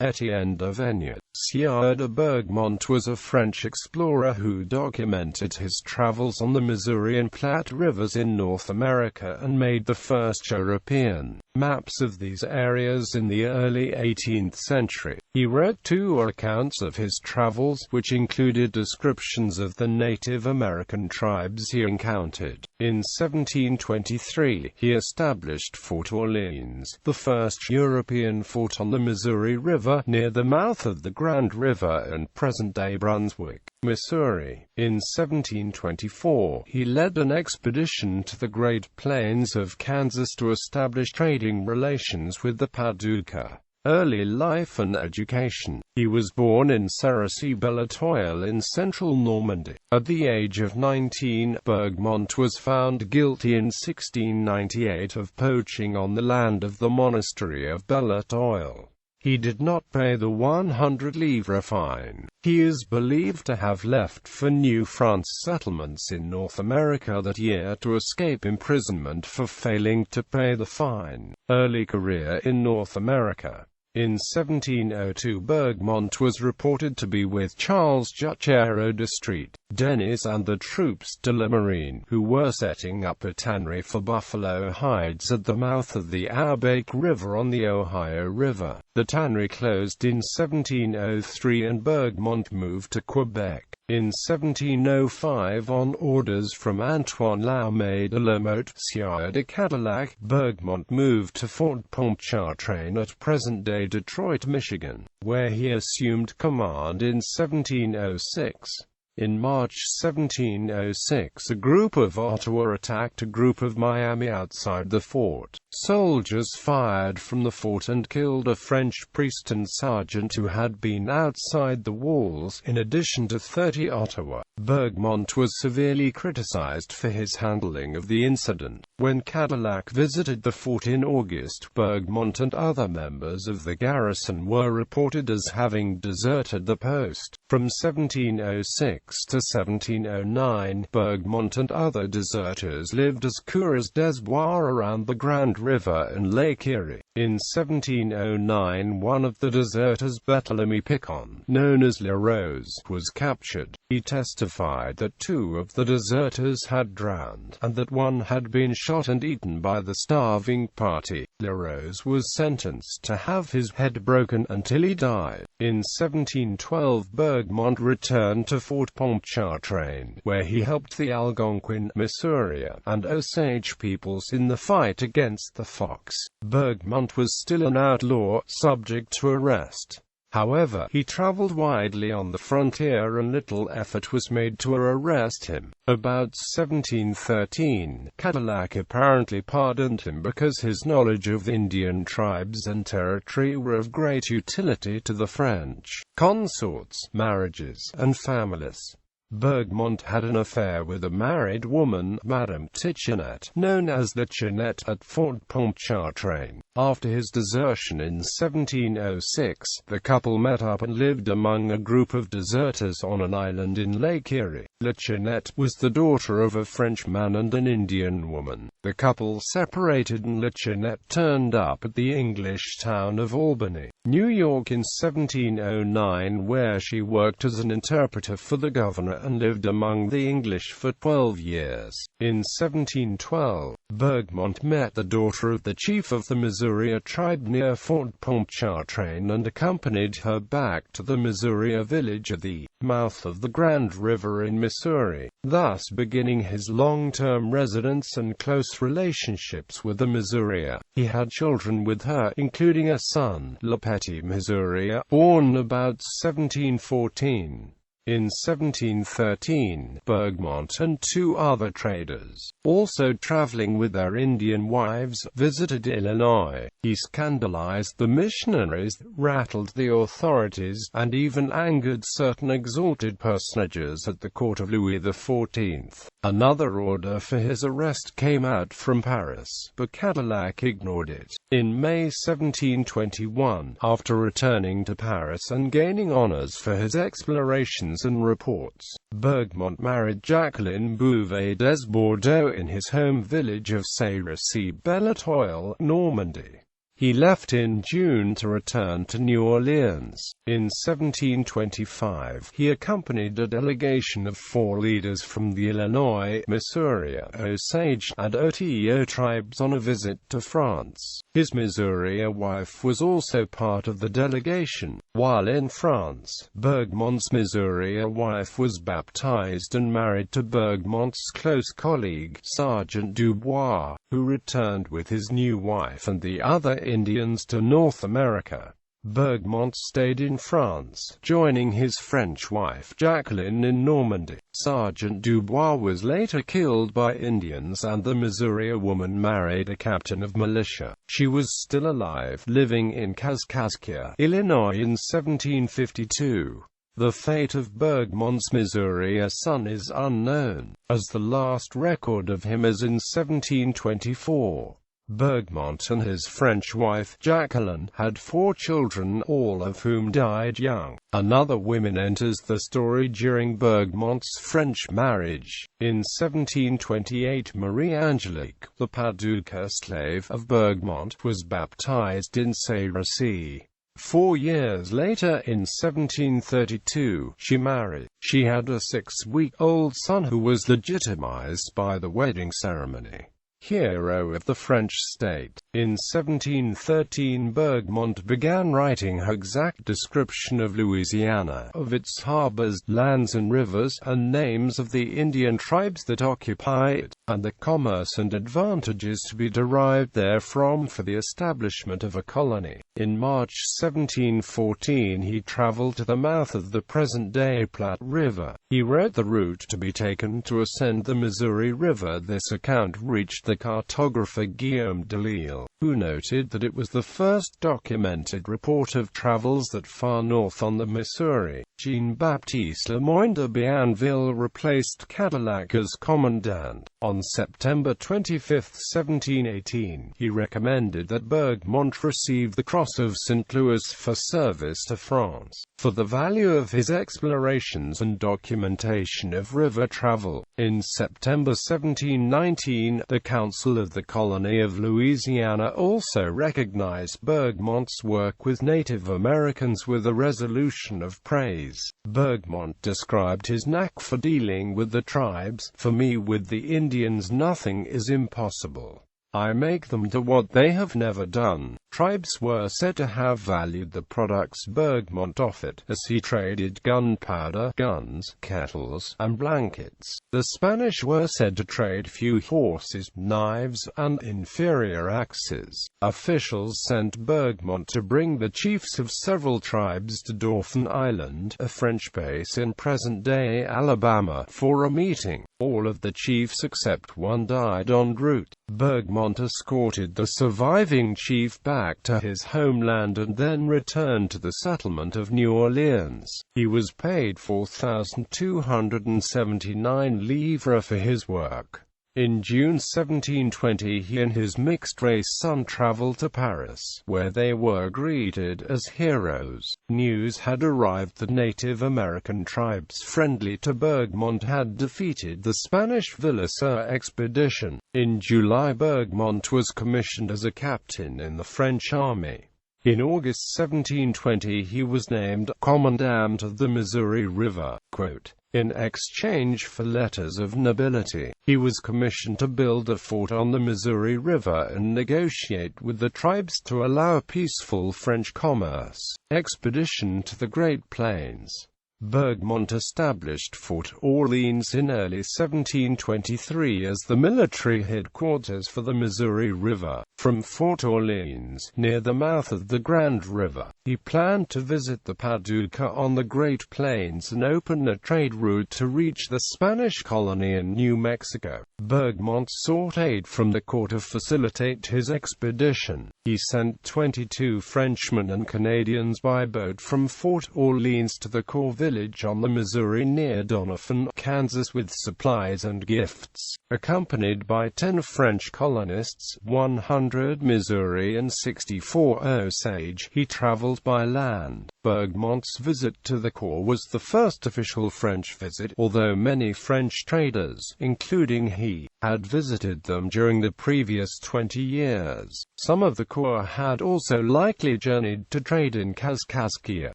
Étienne de Veniard. Sieur de Bourgmont was a French explorer who documented his travels on the Missouri and Platte rivers in North America and made the first European maps of these areas in the early 18th century. He wrote two accounts of his travels, which included descriptions of the Native American tribes he encountered. In 1723, he established Fort Orleans, the first European fort on the Missouri River, near the mouth of the Grand River and present-day Brunswick, Missouri. In 1724, he led an expedition to the Great Plains of Kansas to establish trading relations with the Paducah. Early life and education. He was born in Cerisy-Belletoil in central Normandy. At the age of 19, Bourgmont was found guilty in 1698 of poaching on the land of the monastery of Belletoil. He did not pay the 100 livre fine. He is believed to have left for New France settlements in North America that year to escape imprisonment for failing to pay the fine. Early career in North America. In 1702, Bourgmont was reported to be with Charles Juchero de Street, Denis and the troops de la Marine, who were setting up a tannery for buffalo hides at the mouth of the Abbake River on the Ohio River. The tannery closed in 1703 and Bourgmont moved to Quebec. In 1705, on orders from Antoine Laumé de la Motte, Sieur de Cadillac, Bourgmont moved to Fort Pontchartrain at present-day Detroit, Michigan, where he assumed command in 1706. In March 1706, a group of Ottawa attacked a group of Miami outside the fort. Soldiers fired from the fort and killed a French priest and sergeant who had been outside the walls, in addition to 30 Ottawa. Bourgmont was severely criticized for his handling of the incident. When Cadillac visited the fort in August, Bourgmont and other members of the garrison were reported as having deserted the post. From 1706 to 1709, Bourgmont and other deserters lived as coureurs d'espoir around the Grand River and Lake Erie. In 1709, one of the deserters, Barthélemy Picon, known as La Rose, was captured. He testified that two of the deserters had drowned, and that one had been shot and eaten by the starving party. La Rose was sentenced to have his head broken until he died. In 1712, Bourgmont returned to Fort Pontchartrain, where he helped the Algonquin, Missouri, and Osage peoples in the fight against the Fox. Bourgmont was still an outlaw, subject to arrest. However, he traveled widely on the frontier and little effort was made to arrest him. About 1713, Cadillac apparently pardoned him because his knowledge of Indian tribes and territory were of great utility to the French. Consorts, marriages, and families. Bourgmont had an affair with a married woman, Madame Tichenette, known as the Chinette, at Fort Pontchartrain. After his desertion in 1706, the couple met up and lived among a group of deserters on an island in Lake Erie. La Chinette was the daughter of a Frenchman and an Indian woman. The couple separated and La Chinette turned up at the English town of Albany, New York in 1709, where she worked as an interpreter for the governor and lived among the English for 12 years. In 1712, Bourgmont met the daughter of the chief of the Missouri tribe near Fort Pontchartrain and accompanied her back to the Missouri village at the mouth of the Grand River in Missouri, thus beginning his long-term residence and close relationships with the Missouri. He had children with her, including a son, Le Petit Missouri, born about 1714. In 1713, Bourgmont and two other traders, also traveling with their Indian wives, visited Illinois. He scandalized the missionaries, rattled the authorities, and even angered certain exalted personages at the court of Louis XIV. Another order for his arrest came out from Paris, but Cadillac ignored it. In May 1721, after returning to Paris and gaining honors for his explorations and reports, Bourgmont married Jacqueline Bouvet des Bordeaux in his home village of Cerisy-Belletoil, Normandy. He left in June to return to New Orleans. In 1725, he accompanied a delegation of 4 leaders from the Illinois, Missouri, Osage, and Oto tribes on a visit to France. His Missouri wife was also part of the delegation. While in France, Bourgmont's Missouri wife was baptized and married to Bourgmont's close colleague, Sergeant Dubois, who returned with his new wife and the other Indians to North America. Bourgmont stayed in France, joining his French wife Jacqueline in Normandy. Sergeant Dubois was later killed by Indians, and the Missouri woman married a captain of militia. She was still alive, living in Kaskaskia, Illinois in 1752. The fate of Bourgmont's Missouri son is unknown, as the last record of him is in 1724. Bourgmont and his French wife, Jacqueline, had 4 children, all of whom died young. Another woman enters the story during Bourgmont's French marriage. In 1728, Marie-Angelique, the Paducah slave of Bourgmont, was baptized in Saint-Racy. 4 years later, in 1732, she married. She had a 6-week-old son who was legitimized by the wedding ceremony. Hero of the French state. In 1713, Bourgmont began writing her exact description of Louisiana, of its harbors, lands and rivers, and names of the Indian tribes that occupy it, and the commerce and advantages to be derived therefrom for the establishment of a colony. In March 1714, he traveled to the mouth of the present-day Platte River. He wrote the route to be taken to ascend the Missouri River. This account reached the cartographer Guillaume Delisle, who noted that it was the first documented report of travels that far north on the Missouri. Jean-Baptiste Lemoyne de Bienville replaced Cadillac as commandant. On September 25, 1718, he recommended that Bourgmont receive the Cross of St. Louis for service to France, for the value of his explorations and documentation of river travel. In September 1719, the Council of the Colony of Louisiana also recognized Bourgmont's work with Native Americans with a resolution of praise. Bourgmont described his knack for dealing with the tribes. For me, with the Indians nothing is impossible. I make them do what they have never done. Tribes were said to have valued the products Bourgmont offered, as he traded gunpowder, guns, kettles, and blankets. The Spanish were said to trade few horses, knives, and inferior axes. Officials sent Bourgmont to bring the chiefs of several tribes to Dauphin Island, a French base in present-day Alabama, for a meeting. All of the chiefs except one died en route. Bourgmont escorted the surviving chief back to his homeland and then returned to the settlement of New Orleans. He was paid 4,279 livres for his work. In June 1720, he and his mixed-race son traveled to Paris, where they were greeted as heroes. News had arrived that Native American tribes friendly to Bourgmont had defeated the Spanish Villisur expedition. In July, Bourgmont was commissioned as a captain in the French army. In August 1720, he was named commandant of the Missouri River. Quote, in exchange for letters of nobility, he was commissioned to build a fort on the Missouri River and negotiate with the tribes to allow a peaceful French commerce. Expedition to the Great Plains. Bourgmont established Fort Orleans in early 1723 as the military headquarters for the Missouri River. From Fort Orleans, near the mouth of the Grand River, he planned to visit the Paducah on the Great Plains and open a trade route to reach the Spanish colony in New Mexico. Bourgmont sought aid from the court to facilitate his expedition. He sent 22 Frenchmen and Canadians by boat from Fort Orleans to the core village on the Missouri near Doniphan, Kansas, with supplies and gifts. Accompanied by 10 French colonists, 100 Missouri and 64 Osage, he traveled by land. Bourgmont's visit to the court was the first official French visit, although many French traders, including he, had visited them during the previous 20 years. Some of the court had also likely journeyed to trade in Kaskaskia,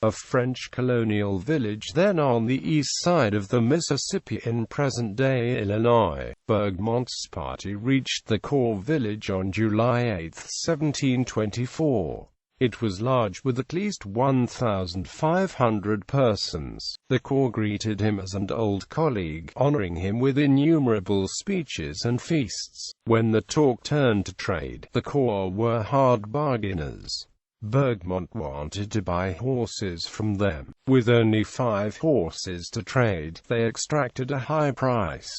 a French colonial village then on the east side of the Mississippi in present-day Illinois. Bourgmont's party reached the court village on July 8, 1724. It was large, with at least 1,500 persons. The court greeted him as an old colleague, honoring him with innumerable speeches and feasts. When the talk turned to trade, the court were hard bargainers. Bourgmont wanted to buy horses from them. With only 5 horses to trade, they extracted a high price.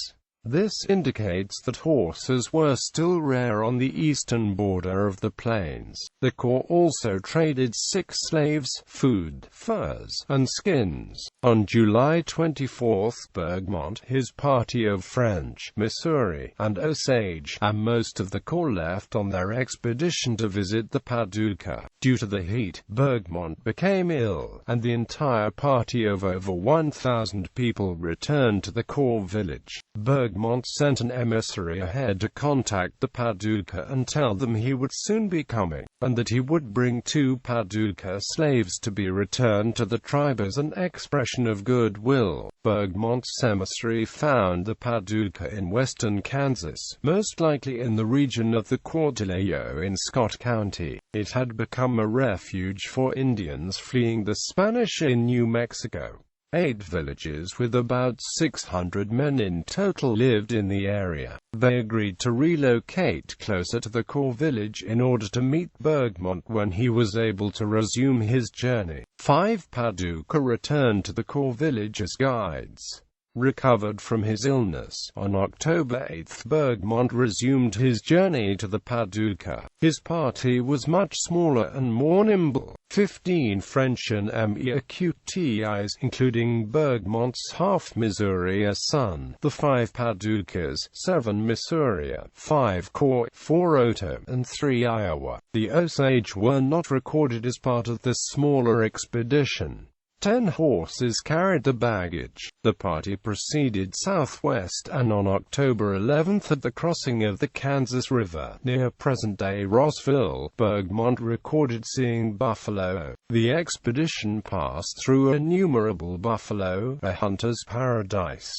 This indicates that horses were still rare on the eastern border of the plains. The court also traded 6 slaves, food, furs, and skins. On July 24, Bourgmont, his party of French, Missouri, and Osage, and most of the court left on their expedition to visit the Paducah. Due to the heat, Bourgmont became ill, and the entire party of over 1,000 people returned to the court village. Bourgmont sent an emissary ahead to contact the Paducah and tell them he would soon be coming, and that he would bring 2 Paducah slaves to be returned to the tribe as an expression of goodwill. Bourgmont's emissary found the Paducah in western Kansas, most likely in the region of the Cordillera in Scott County. It had become a refuge for Indians fleeing the Spanish in New Mexico. 8 villages with about 600 men in total lived in the area. They agreed to relocate closer to the core village in order to meet Bourgmont when he was able to resume his journey. 5 Paducah returned to the core village as guides. Recovered from his illness, on October 8, Bourgmont resumed his journey to the Paducah. His party was much smaller and more nimble. 15 French and MEAQTIs, including Bourgmont's half-Missouri son, the 5 Paducahs, 7 Missouri, 5 Core, 4 Oto, and 3 Iowa. The Osage were not recorded as part of this smaller expedition. 10 horses carried the baggage. The party proceeded southwest, and on October 11 at the crossing of the Kansas River, near present-day Rossville, Bourgmont recorded seeing buffalo. The expedition passed through innumerable buffalo, a hunter's paradise.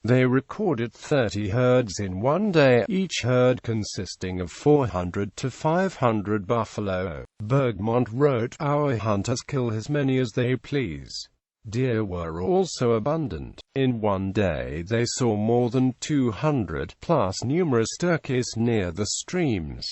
They recorded 30 herds in one day, each herd consisting of 400 to 500 buffalo. Bourgmont wrote, "Our hunters kill as many as they please." Deer were also abundant. In one day they saw more than 200, plus numerous turkeys near the streams.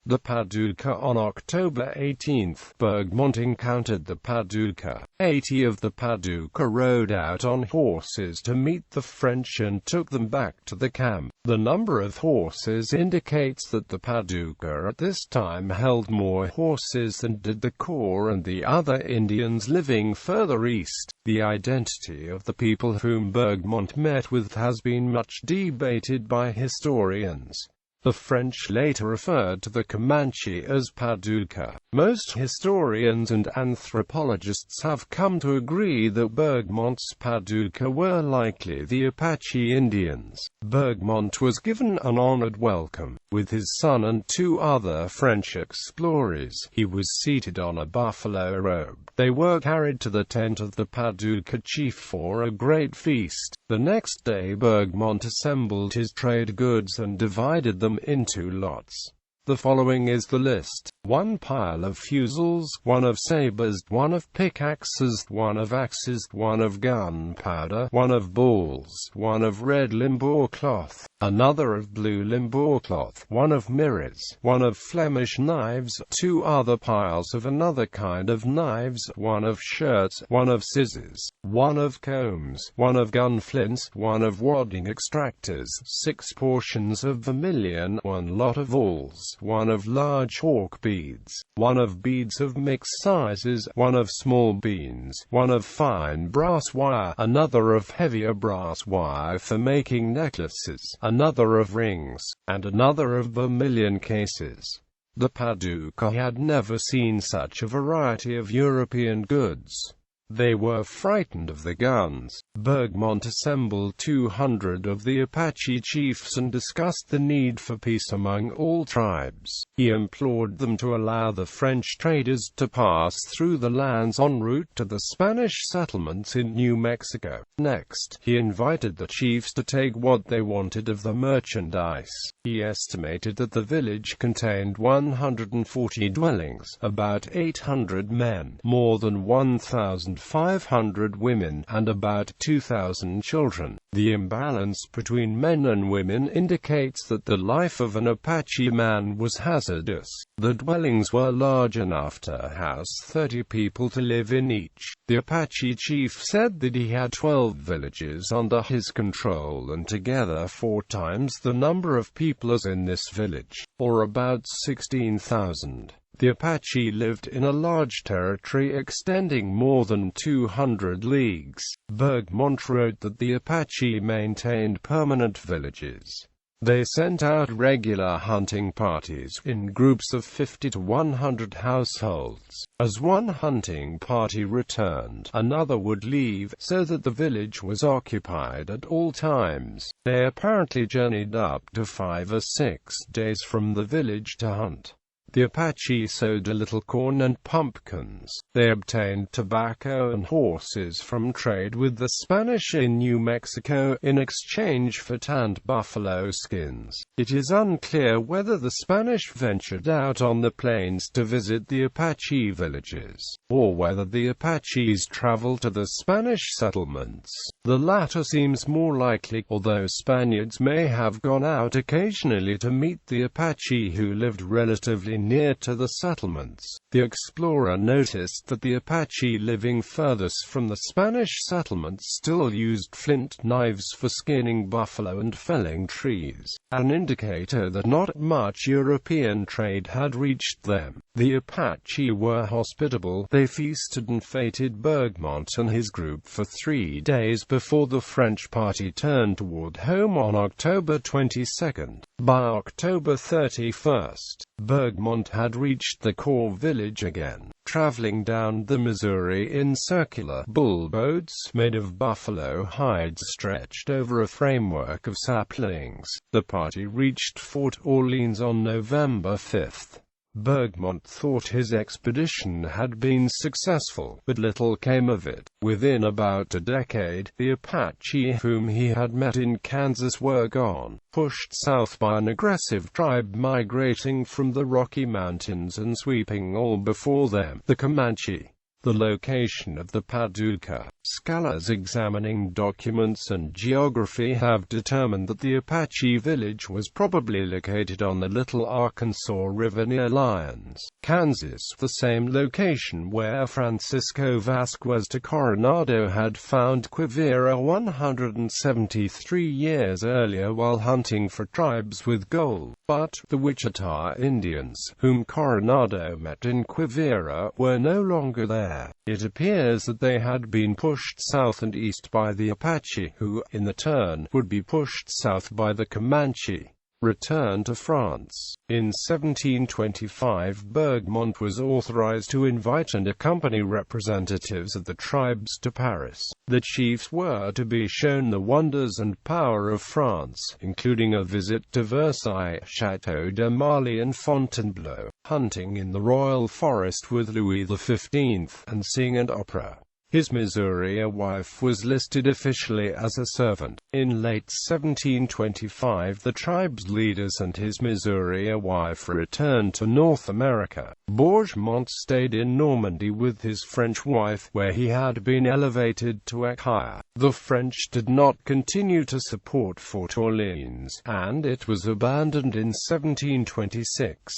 The Paducah. On October 18, Bourgmont encountered the Paducah. 80 of the Paducah rode out on horses to meet the French and took them back to the camp. The number of horses indicates that the Paducah at this time held more horses than did the Core and the other Indians living further east. The identity of the people whom Bourgmont met with has been much debated by historians. The French later referred to the Comanche as Paducah. Most historians and anthropologists have come to agree that Bourgmont's Paducah were likely the Apache Indians. Bourgmont was given an honored welcome. With his son and 2 other French explorers, he was seated on a buffalo robe. They were carried to the tent of the Paducah chief for a great feast. The next day Bourgmont assembled his trade goods and divided them into lots. The following is the list: 1 pile of fusils, 1 of sabers, 1 of pickaxes, 1 of axes, 1 of gunpowder, 1 of balls, 1 of red limbo cloth, another of blue limbo cloth, 1 of mirrors, 1 of Flemish knives, 2 other piles of another kind of knives, 1 of shirts, 1 of scissors, 1 of combs, 1 of gun flints, 1 of wadding extractors, 6 portions of vermilion, 1 lot of awls, 1 of large hawk beads, 1 of beads of mixed sizes, 1 of small beans, 1 of fine brass wire, another of heavier brass wire for making necklaces, another of rings, and another of vermilion cases. The Paducah had never seen such a variety of European goods. They were frightened of the guns. Bourgmont assembled 200 of the Apache chiefs and discussed the need for peace among all tribes. He implored them to allow the French traders to pass through the lands en route to the Spanish settlements in New Mexico. Next, he invited the chiefs to take what they wanted of the merchandise. He estimated that the village contained 140 dwellings, about 800 men, more than 1,500 women, and about 2,000 children. The imbalance between men and women indicates that the life of an Apache man was hazardous. The dwellings were large enough to house 30 people to live in each. The Apache chief said that he had 12 villages under his control and together 4 times the number of people as in this village, or about 16,000. The Apache lived in a large territory extending more than 200 leagues. Bourgmont wrote that the Apache maintained permanent villages. They sent out regular hunting parties in groups of 50 to 100 households. As one hunting party returned, another would leave, so that the village was occupied at all times. They apparently journeyed up to 5 or 6 days from the village to hunt. The Apache sowed a little corn and pumpkins. They obtained tobacco and horses from trade with the Spanish in New Mexico in exchange for tanned buffalo skins. It is unclear whether the Spanish ventured out on the plains to visit the Apache villages, or whether the Apaches traveled to the Spanish settlements. The latter seems more likely, although Spaniards may have gone out occasionally to meet the Apache who lived relatively near to the settlements. The explorer noticed that the Apache living furthest from the Spanish settlements still used flint knives for skinning buffalo and felling trees, an indicator that not much European trade had reached them. The Apache were hospitable. They feasted and feted Bourgmont and his group for 3 days before the French party turned toward home on October 22. By October 31, Bourgmont had reached the core village again. Traveling down the Missouri in circular bull boats made of buffalo hides stretched over a framework of saplings, the party reached Fort Orleans on November 5. Bourgmont thought his expedition had been successful, but little came of it. Within about a decade, the Apache whom he had met in Kansas were gone, pushed south by an aggressive tribe migrating from the Rocky Mountains and sweeping all before them, the Comanche. The location of the Paducah. Scholars examining documents and geography have determined that the Apache village was probably located on the Little Arkansas River near Lyons, Kansas, the same location where Francisco Vasquez de Coronado had found Quivira 173 years earlier while hunting for tribes with gold. But the Wichita Indians, whom Coronado met in Quivira, were no longer there. It appears that they had been pushed south and east by the Apache, who, in the turn, would be pushed south by the Comanche. Return to France. In 1725, Bourgmont was authorized to invite and accompany representatives of the tribes to Paris. The chiefs were to be shown the wonders and power of France, including a visit to Versailles, Château de Marly and Fontainebleau, hunting in the royal forest with Louis XV, and seeing an opera. His Missouri wife was listed officially as a servant. In late 1725, the tribe's leaders and his Missouri wife returned to North America. Bourgmont stayed in Normandy with his French wife, where he had been elevated to Équerre. The French did not continue to support Fort Orleans, and it was abandoned in 1726.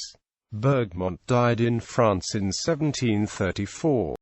Bourgmont died in France in 1734.